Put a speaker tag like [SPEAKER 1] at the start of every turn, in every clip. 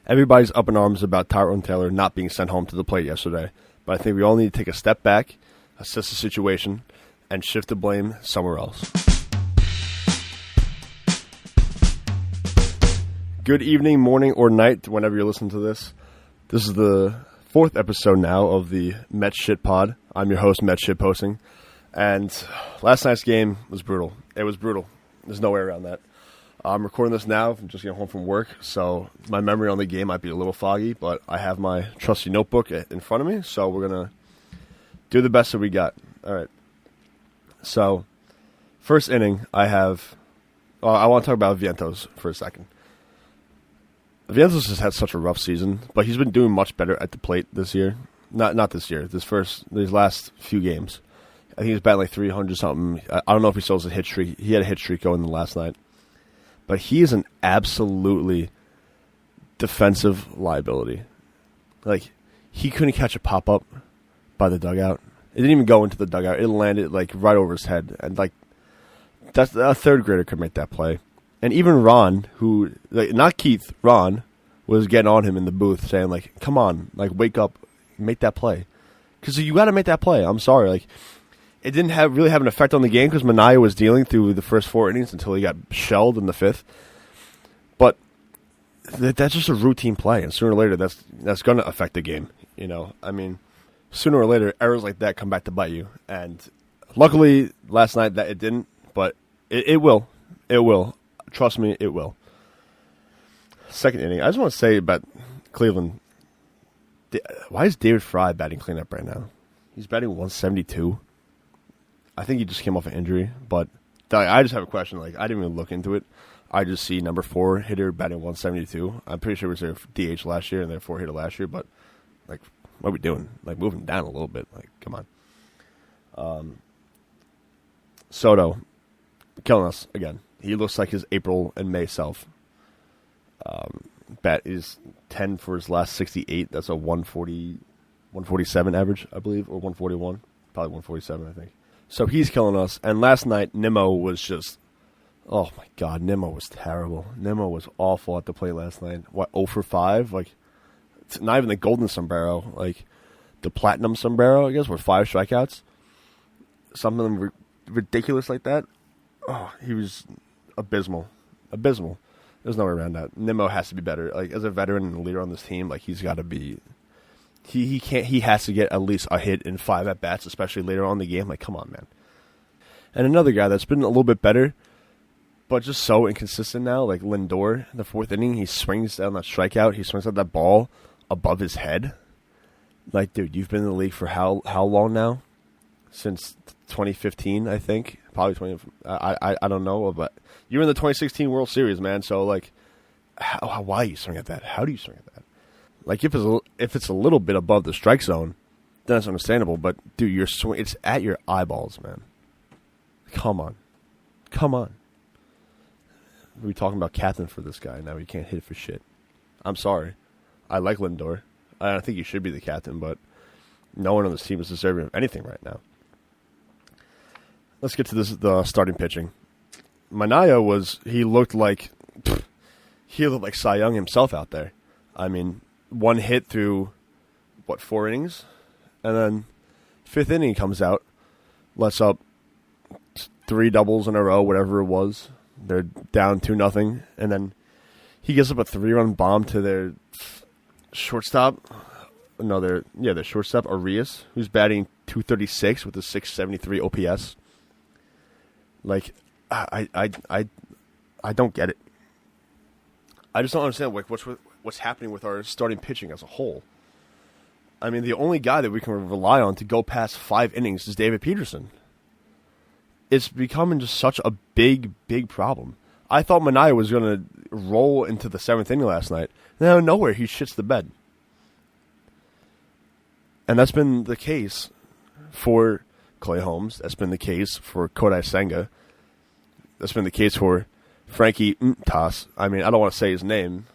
[SPEAKER 1] Everybody's up in arms about Tyrone Taylor not being sent home to the plate yesterday, but I think we all need to take a step back, assess the situation, and shift the blame somewhere else. Good evening, morning, or night, whenever you're listening to this. This is the 4th episode now of the Met Shit Pod. I'm your host, Met Shit Posting, and last night's game was brutal. It was brutal. There's no way around that. I'm recording this now. I'm just getting home from work, so my memory on the game might be a little foggy, but I have my trusty notebook in front of me, so we're going to do the best that we got. All right. So, first inning, I want to talk about Vientos for a second. Vientos has had such a rough season, but he's been doing much better at the plate this year. Not this year. These last few games. I think he was batting like 300 something. I don't know if he still has a hit streak. He had a hit streak going the last night. But he is an absolutely defensive liability. Like, he couldn't catch a pop-up by the dugout. It didn't even go into the dugout. It landed, like, right over his head. And, like, that's a third grader could make that play. And even Ron, who, like, not Keith, Ron, was getting on him in the booth saying, like, come on, like, wake up, make that play. Because you got to make that play. I'm sorry. Like, it didn't really have an effect on the game because Minaya was dealing through the first 4 innings until he got shelled in the 5th. But that's just a routine play, and sooner or later that's going to affect the game. You know, I mean, sooner or later errors like that come back to bite you. And luckily last night that it didn't, but it will. It will. Trust me, it will. Second inning, I just want to say about Cleveland. Why is David Fry batting cleanup right now? He's batting 172. I think he just came off an injury, but I just have a question. Like, I didn't even look into it. I just see number 4 hitter batting 172. I'm pretty sure it was their DH last year and their 4 hitter last year, but, like, what are we doing? Like, moving down a little bit. Like, come on. Soto, killing us again. He looks like his April and May self. Bat is 10 for his last 68. That's a 147 average, I believe, or 141. Probably 147, I think. So he's killing us. And last night, Nimmo was just, oh my God, Nimmo was terrible. Nimmo was awful at the plate last night. What, 0 for 5? Like, it's not even the golden sombrero. Like, the platinum sombrero, I guess, with 5 strikeouts. Something ridiculous like that. Oh, he was abysmal. Abysmal. There's no way around that. Nimmo has to be better. Like, as a veteran and leader on this team, like, he's got to be. He can't. He has to get at least a hit in 5 at bats, especially later on in the game. Like, come on, man. And another guy that's been a little bit better, but just so inconsistent now, like Lindor. In the 4th inning, he swings down that strikeout. He swings out that ball above his head. Like, dude, you've been in the league for how long now? Since 2015, I think. Probably 20. I don't know, but you were in the 2016 World Series, man. So, like, why do you swing at that? How do you swing at that? Like, if it's a little bit above the strike zone, then that's understandable. But, dude, it's at your eyeballs, man. Come on. We're talking about captain for this guy. Now he can't hit for shit. I'm sorry. I like Lindor. I think he should be the captain, but no one on this team is deserving of anything right now. Let's get to the starting pitching. Minaya he looked like Cy Young himself out there. I mean, 1 hit through, 4 innings? And then 5th inning comes out, lets up 3 doubles in a row, whatever it was. They're down 2-0, and then he gives up a 3-run bomb to their shortstop. No, their shortstop, Arias, who's batting .236 with a .673 OPS. Like, I don't get it. I just don't understand what's happening with our starting pitching as a whole. I mean, the only guy that we can rely on to go past 5 innings is David Peterson. It's becoming just such a big, big problem. I thought Minaya was going to roll into the 7th inning last night. And out of nowhere, he shits the bed. And that's been the case for Clay Holmes. That's been the case for Kodai Senga. That's been the case for Frankie Ntas. I mean, I don't want to say his name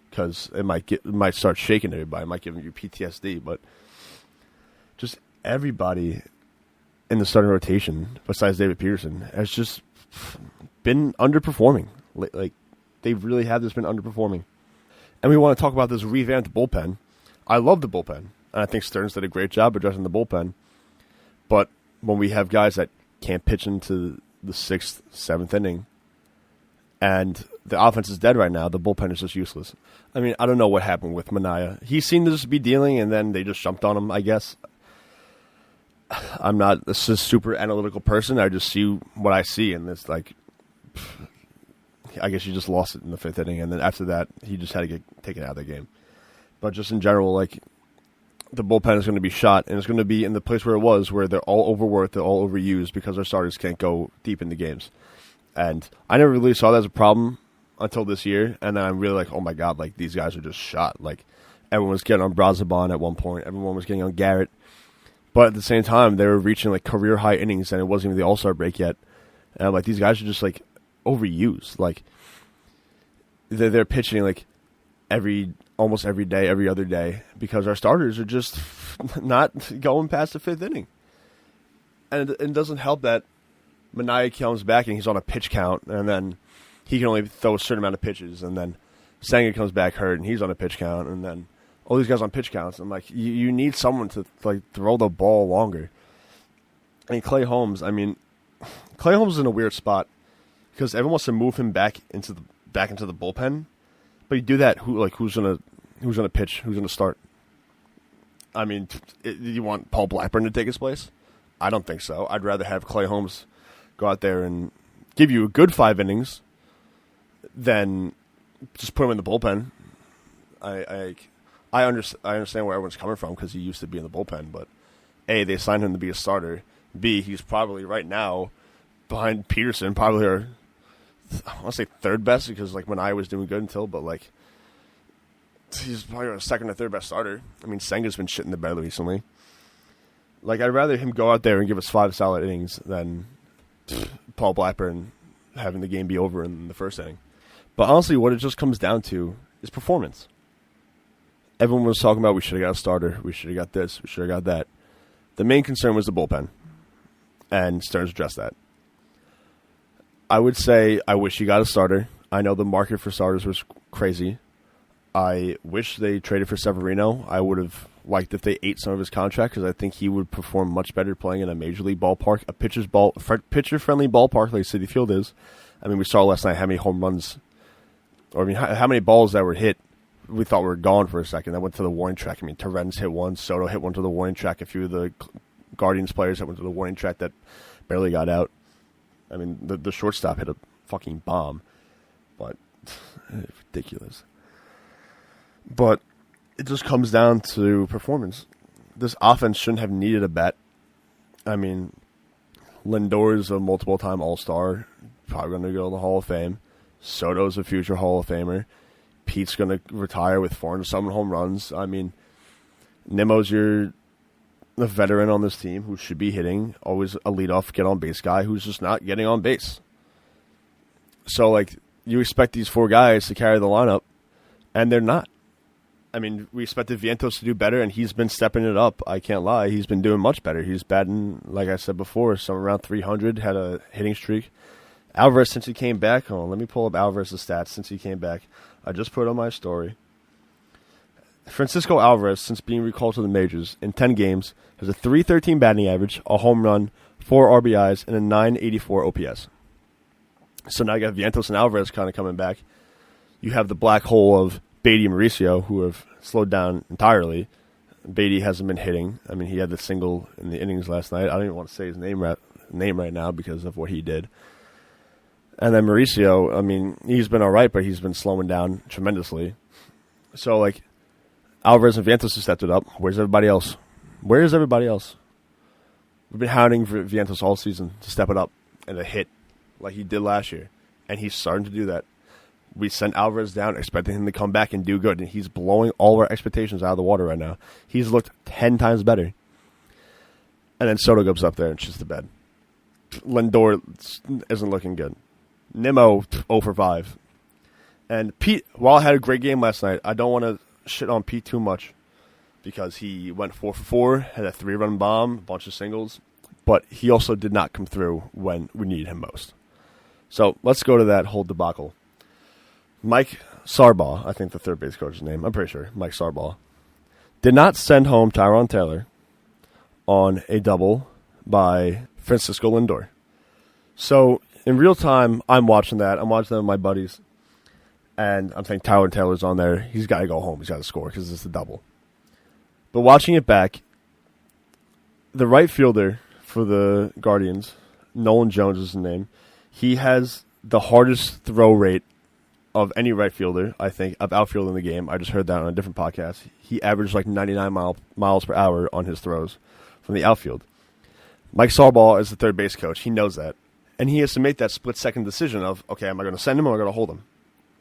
[SPEAKER 1] because it might start shaking everybody. It might give you PTSD. But just everybody in the starting rotation, besides David Peterson, has just been underperforming. Like, they really have just been underperforming. And we want to talk about this revamped bullpen. I love the bullpen, and I think Stearns did a great job addressing the bullpen. But when we have guys that can't pitch into the 6th, 7th inning, and the offense is dead right now, the bullpen is just useless. I mean, I don't know what happened with Manaea. He seemed to just be dealing, and then they just jumped on him, I guess. I'm not a super analytical person. I just see what I see, and it's like, I guess you just lost it in the 5th inning, and then after that, he just had to get taken out of the game. But just in general, like, the bullpen is going to be shot, and it's going to be in the place where it was, where they're all overworked, they're all overused because our starters can't go deep into games. And I never really saw that as a problem until this year, and then I'm really like, oh my god, like, these guys are just shot. Like, everyone was getting on Brazaban at one point, everyone was getting on Garrett, but at the same time, they were reaching, like, career-high innings, and it wasn't even the All-Star break yet. And I'm like, these guys are just, like, overused. Like, they're pitching, like, almost every day, every other day, because our starters are just not going past the 5th inning. And it doesn't help that Manaea comes back and he's on a pitch count, and then he can only throw a certain amount of pitches, and then Senga comes back hurt and he's on a pitch count, and then all these guys on pitch counts. I'm like, you need someone to, like, throw the ball longer. And Clay Holmes is in a weird spot because everyone wants to move him back into the bullpen, but you do that, who's gonna pitch, who's gonna start? I mean, you want Paul Blackburn to take his place? I don't think so. I'd rather have Clay Holmes go out there and give you a good 5 innings than just put him in the bullpen. I understand where everyone's coming from because he used to be in the bullpen, but A, they signed him to be a starter. B, he's probably right now behind Peterson, probably our, I want to say 3rd best, because like when I was doing good until, but like he's probably our 2nd or 3rd best starter. I mean, Senga's been shitting the bed recently. Like, I'd rather him go out there and give us 5 solid innings than Paul Blackburn having the game be over in the 1st inning. But honestly, what it just comes down to is performance. Everyone was talking about we should have got a starter, we should have got this, we should have got that. The main concern was the bullpen, and Stearns addressed that. I would say I wish he got a starter. I know the market for starters was crazy. I wish they traded for Severino. I would have liked if they ate some of his contract, because I think he would perform much better playing in a major league ballpark, a pitcher-friendly ballpark like Citi Field is. I mean, we saw last night how many home runs, or I mean, how many balls that were hit we thought were gone for a second that went to the warning track. I mean, Terrence hit one, Soto hit one to the warning track, a few of the Guardians players that went to the warning track that barely got out. I mean, the shortstop hit a fucking bomb, but ridiculous. But it just comes down to performance. This offense shouldn't have needed a bat. I mean, Lindor is a multiple-time All-Star, probably going to go to the Hall of Fame. Soto's a future Hall of Famer. Pete's going to retire with 407 home runs. I mean, Nimmo's the veteran on this team who should be hitting, always a leadoff get-on-base guy who's just not getting on base. So, like, you expect these 4 guys to carry the lineup, and they're not. I mean, we expected Vientos to do better, and he's been stepping it up. I can't lie. He's been doing much better. He's batting, like I said before, somewhere around 300, had a hitting streak. Alvarez, since he came back, let me pull up Alvarez's stats since he came back. I just put it on my story. Francisco Alvarez, since being recalled to the majors, in 10 games, has a .313 batting average, a home run, 4 RBIs, and a .984 OPS. So now you got Vientos and Alvarez kind of coming back. You have the black hole of Beatty and Mauricio, who have slowed down entirely. Beatty hasn't been hitting. I mean, he had the single in the innings last night. I don't even want to say his name right now because of what he did. And then Mauricio, I mean, he's been all right, but he's been slowing down tremendously. So, like, Alvarez and Vientos have stepped it up. Where's everybody else? Where is everybody else? We've been hounding for Vientos all season to step it up and to hit like he did last year. And he's starting to do that. We sent Alvarez down expecting him to come back and do good, and he's blowing all our expectations out of the water right now. He's looked 10 times better. And then Soto goes up there and shits the bed. Lindor isn't looking good. Nimmo, 0 for 5. And Pete, while I had a great game last night, I don't want to shit on Pete too much because he went 4 for 4, had a 3-run bomb, a bunch of singles, but he also did not come through when we needed him most. So let's go to that whole debacle. Mike Sarbaugh, I think the third base coach's name, I'm pretty sure, Mike Sarbaugh, did not send home Tyrone Taylor on a double by Francisco Lindor. So in real time, I'm watching that. I'm watching that with my buddies. And I'm thinking Tyrone Taylor's on there. He's got to go home. He's got to score because it's a double. But watching it back, the right fielder for the Guardians, Nolan Jones is his name. He has the hardest throw rate of any right fielder, I think, of outfield in the game. I just heard that on a different podcast. He averaged like 99 miles per hour on his throws from the outfield. Mike Sarbaugh is the third base coach. He knows that. And he has to make that split-second decision of, okay, am I going to send him or am I going to hold him?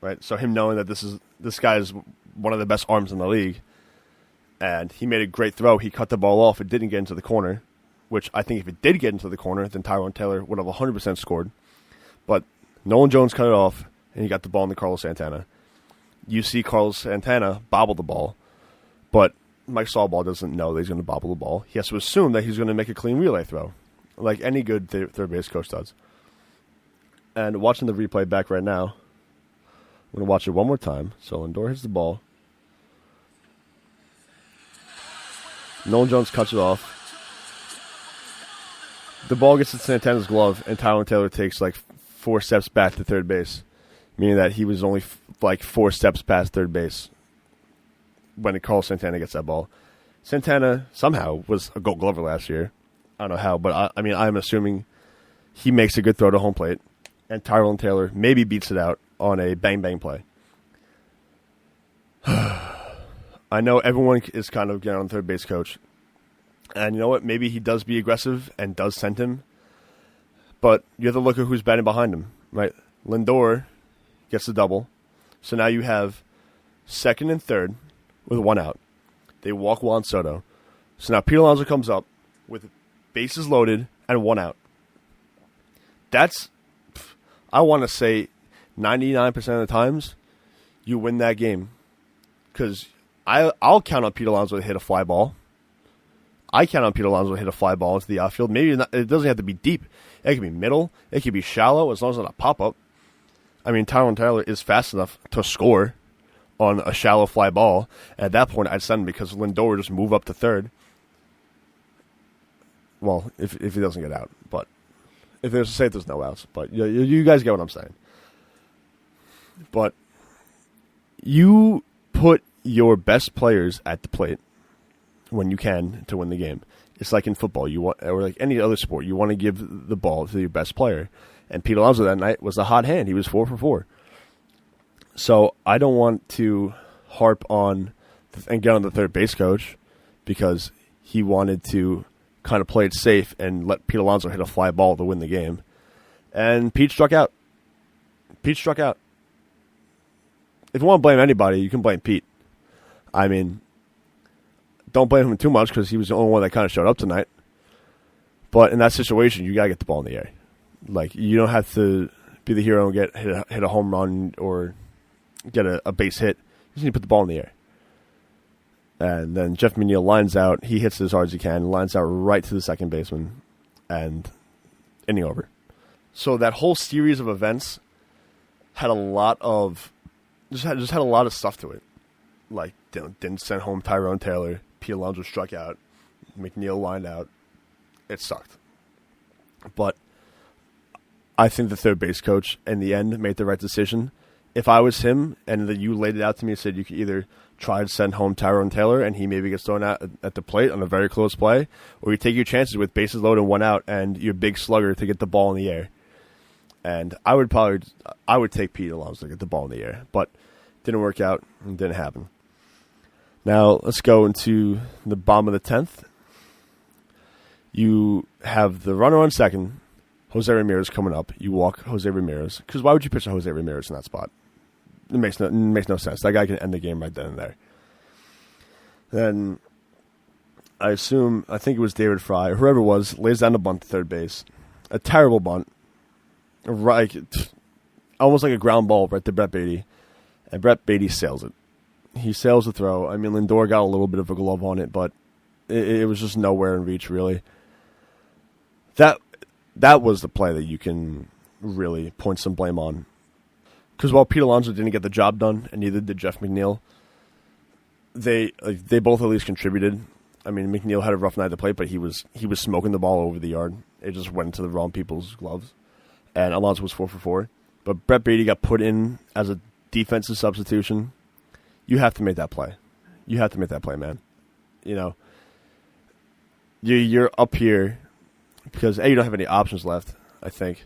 [SPEAKER 1] Right? So him knowing that this guy is one of the best arms in the league, and he made a great throw. He cut the ball off. It didn't get into the corner, which I think if it did get into the corner, then Tyrone Taylor would have 100% scored. But Nolan Jones cut it off, and he got the ball into Carlos Santana. You see Carlos Santana bobble the ball, but Mike Sarbaugh doesn't know that he's going to bobble the ball. He has to assume that he's going to make a clean relay throw, like any good third base coach does. And watching the replay back right now, I'm going to watch it one more time. So Lindor hits the ball. Nolan Jones cuts it off. The ball gets to Santana's glove, and Tyrone Taylor takes like 4 steps back to third base, meaning that he was only like 4 steps past third base when Carlos Santana gets that ball. Santana somehow was a Gold Glover last year. I don't know how, but I'm assuming he makes a good throw to home plate, and Tyrone Taylor maybe beats it out on a bang-bang play. I know everyone is kind of getting on third base coach, and you know what? Maybe he does be aggressive and does send him, but you have to look at who's batting behind him, right? Lindor gets the double, so now you have second and third with 1 out. They walk Juan Soto. So now Pete Alonso comes up with bases loaded and 1 out. That's, I want to say, 99% of the times you win that game. Because I'll count on Pete Alonso to hit a fly ball. I count on Pete Alonso to hit a fly ball into the outfield. Maybe not, it doesn't have to be deep. It could be middle. It could be shallow as long as it's not a pop-up. I mean, Tyrone Taylor is fast enough to score on a shallow fly ball. At that point, I'd send him because Lindor would just move up to third. Well, if he doesn't get out. But if there's no outs. But you guys get what I'm saying. But you put your best players at the plate when you can to win the game. It's like in football, or like any other sport, you want to give the ball to your best player. And Pete Alonso that night was a hot hand. He was 4 for 4. So I don't want to harp on and get on the third base coach because he wanted to kind of play it safe and let Pete Alonso hit a fly ball to win the game. And Pete struck out. If you want to blame anybody, you can blame Pete. I mean, don't blame him too much because he was the only one that kind of showed up tonight. But in that situation, you got to get the ball in the air. Like, you don't have to be the hero and hit a home run or get a base hit. You just need to put the ball in the air. And then Jeff McNeil lines out. He hits it as hard as he can, lines out right to the second baseman, and inning over. So that whole series of events had a lot of just had a lot of stuff to it. Like, didn't send home Tyrone Taylor. Pete Alonso struck out. McNeil lined out. It sucked. But I think the third base coach, in the end, made the right decision. If I was him, and then you laid it out to me and said you could either try to send home Tyrone Taylor, and he maybe gets thrown out at the plate on a very close play, or you take your chances with bases loaded and 1 out, and your big slugger to get the ball in the air. And I would take Pete Alonso to get the ball in the air, but didn't work out and didn't happen. Now let's go into the bottom of the 10th. You have the runner on second, Jose Ramirez coming up. You walk Jose Ramirez because why would you pitch a Jose Ramirez in that spot? It makes no sense. That guy can end the game right then and there. Then I think it was David Fry or whoever it was, lays down a bunt to third base. A terrible bunt. Right, almost like a ground ball right to Brett Beatty. And Brett Beatty sails it. He sails the throw. I mean, Lindor got a little bit of a glove on it, but it was just nowhere in reach, really. That was the play that you can really point some blame on. because while Pete Alonso didn't get the job done, and neither did Jeff McNeil, they both at least contributed. I mean, McNeil had a rough night to play, but he was smoking the ball over the yard. It just went into the wrong people's gloves, and Alonso was 4 for 4. But Brett Beatty got put in as a defensive substitution. You have to make that play. You have to make that play, man. You know, you're up here because A, you don't have any options left, I think,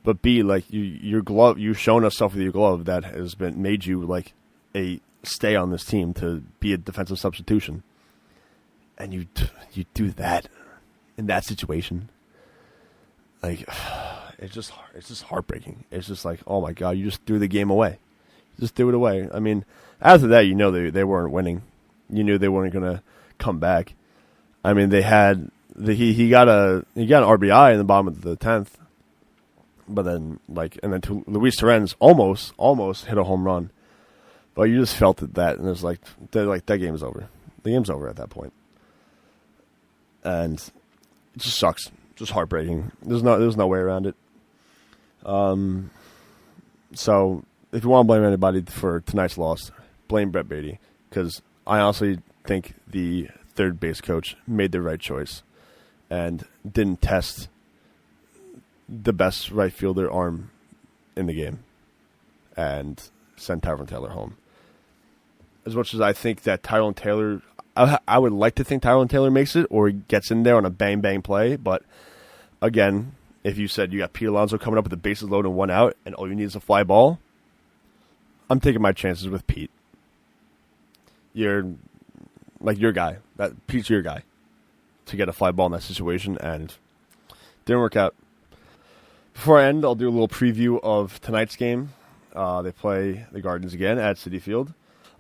[SPEAKER 1] but B, like your glove, you've shown us stuff with your glove that has been made you like a stay on this team to be a defensive substitution, and you do that in that situation. Like, it's just heartbreaking. It's just like, oh my God, you just threw the game away. Just threw it away. I mean, after that, you know they weren't winning. You knew they weren't going to come back. I mean, they had he got an RBI in the bottom of the 10th, but then Luis Torrens almost hit a home run, but you just felt that, and it's like that game is over. The game's over at that point, and it just sucks. Just heartbreaking. There's no way around it. So if you want to blame anybody for tonight's loss, blame Brett Beatty, because I honestly think the third base coach made the right choice and didn't test the best right fielder arm in the game and sent Tyrone Taylor home. As much as I think that Tyrone Taylor, I would like to think Tyrone Taylor makes it or gets in there on a bang-bang play, but again, if you said you got Pete Alonso coming up with the bases loaded and 1 out and all you need is a fly ball, I'm taking my chances with Pete. You're like your guy. Pete's your guy to get a fly ball in that situation, and didn't work out. Before I end, I'll do a little preview of tonight's game. They play the Guardians again at Citi Field.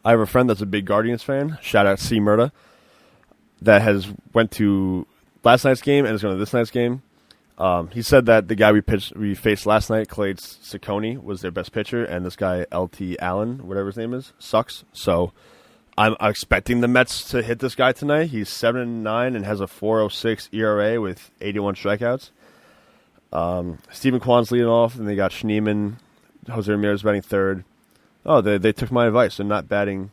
[SPEAKER 1] I have a friend that's a big Guardians fan. Shout out C. Murda, that went to last night's game and is going to this night's game. He said that the guy we faced last night, Clade Ciccone, was their best pitcher, and this guy, LT Allen, whatever his name is, sucks. So I'm expecting the Mets to hit this guy tonight. He's 7-9 and has a 4.06 ERA with 81 strikeouts. Stephen Kwan's leading off, and they got Schneemann, Jose Ramirez batting third. Oh, they took my advice. They're not batting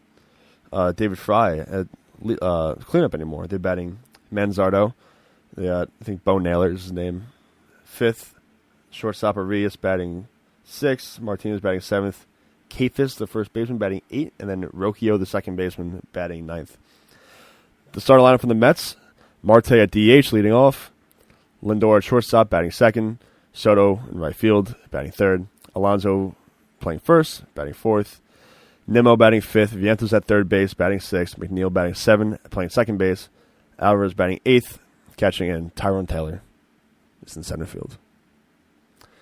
[SPEAKER 1] David Fry at cleanup anymore. They're batting Manzardo. They got, I think, Bo Naylor is his name. Fifth, shortstop Arias batting sixth. Martinez batting seventh. Kafis, the first baseman, batting 8th, and then Rocchio, the second baseman, batting 9th. The starting lineup from the Mets, Marte at DH leading off, Lindor at shortstop batting second, Soto in right field batting third, Alonso playing first, batting fourth, Nimmo batting fifth, Vientos at third base batting sixth, McNeil batting 7, playing second base, Alvarez batting 8th, catching in Tyrone Taylor is in center field.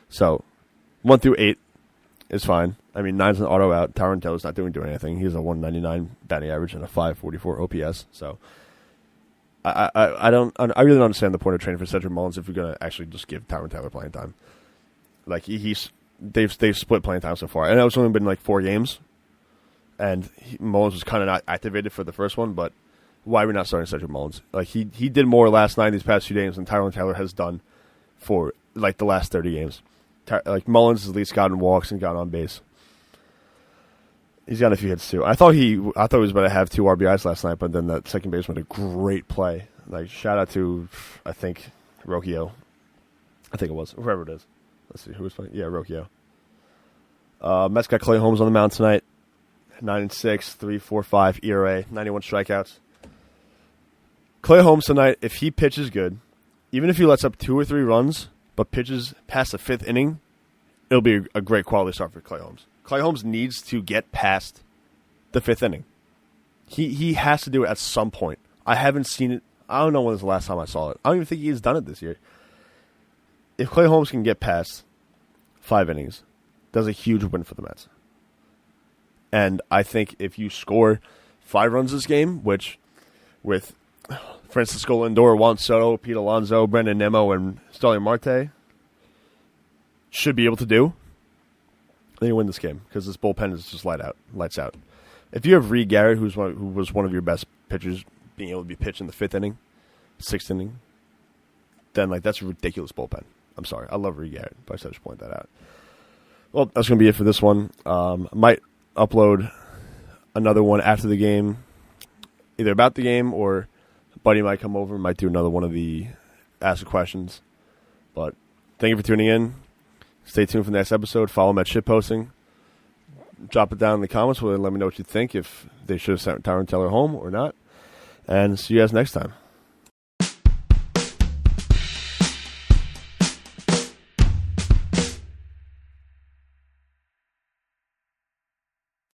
[SPEAKER 1] So 1 through 8 is fine. I mean, 9's an auto out. Tyrone Taylor's not doing anything. He has a 199 batting average and a 544 OPS. So I really don't understand the point of training for Cedric Mullins if you're gonna actually just give Tyrone Taylor playing time. Like they've split playing time so far, and it's only been like 4 games, and Mullins was kind of not activated for the first one. But why are we not starting Cedric Mullins? Like he did more last night these past few games than Tyrone Taylor has done for like the last 30 games. Like Mullins has at least gotten walks and gotten on base. He's got a few hits too. I thought he was about to have 2 RBIs last night, but then that second baseman had a great play. Like shout out to I think Rocchio. I think it was whoever it is. Let's see who was playing. Yeah, Rocchio. Mets got Clay Holmes on the mound tonight. 9-6, 3.45 ERA, 91 strikeouts. Clay Holmes tonight, if he pitches good, even if he lets up 2 or 3 runs, but pitches past the 5th inning, it'll be a great quality start for Clay Holmes. Clay Holmes needs to get past the 5th inning. He has to do it at some point. I haven't seen it. I don't know when was the last time I saw it. I don't even think he's done it this year. If Clay Holmes can get past 5 innings, that's a huge win for the Mets. And I think if you score 5 runs this game, which with Francisco Lindor, Juan Soto, Pete Alonso, Brendan Nimmo, and Starling Marte should be able to do, then you win this game because this bullpen is just lights out. If you have Reed Garrett, who was one of your best pitchers, being able to be pitched in the 5th inning, 6th inning, then like that's a ridiculous bullpen. I'm sorry, I love Reed Garrett, but I should just point that out. Well, that's going to be it for this one. I might upload another one after the game, either about the game or a buddy might come over and might do another one of the Ask the Questions. But thank you for tuning in. Stay tuned for the next episode. Follow me at Shitposting. Drop it down in the comments. Let me know what you think, if they should have sent Tyron Taylor home or not. And see you guys next time.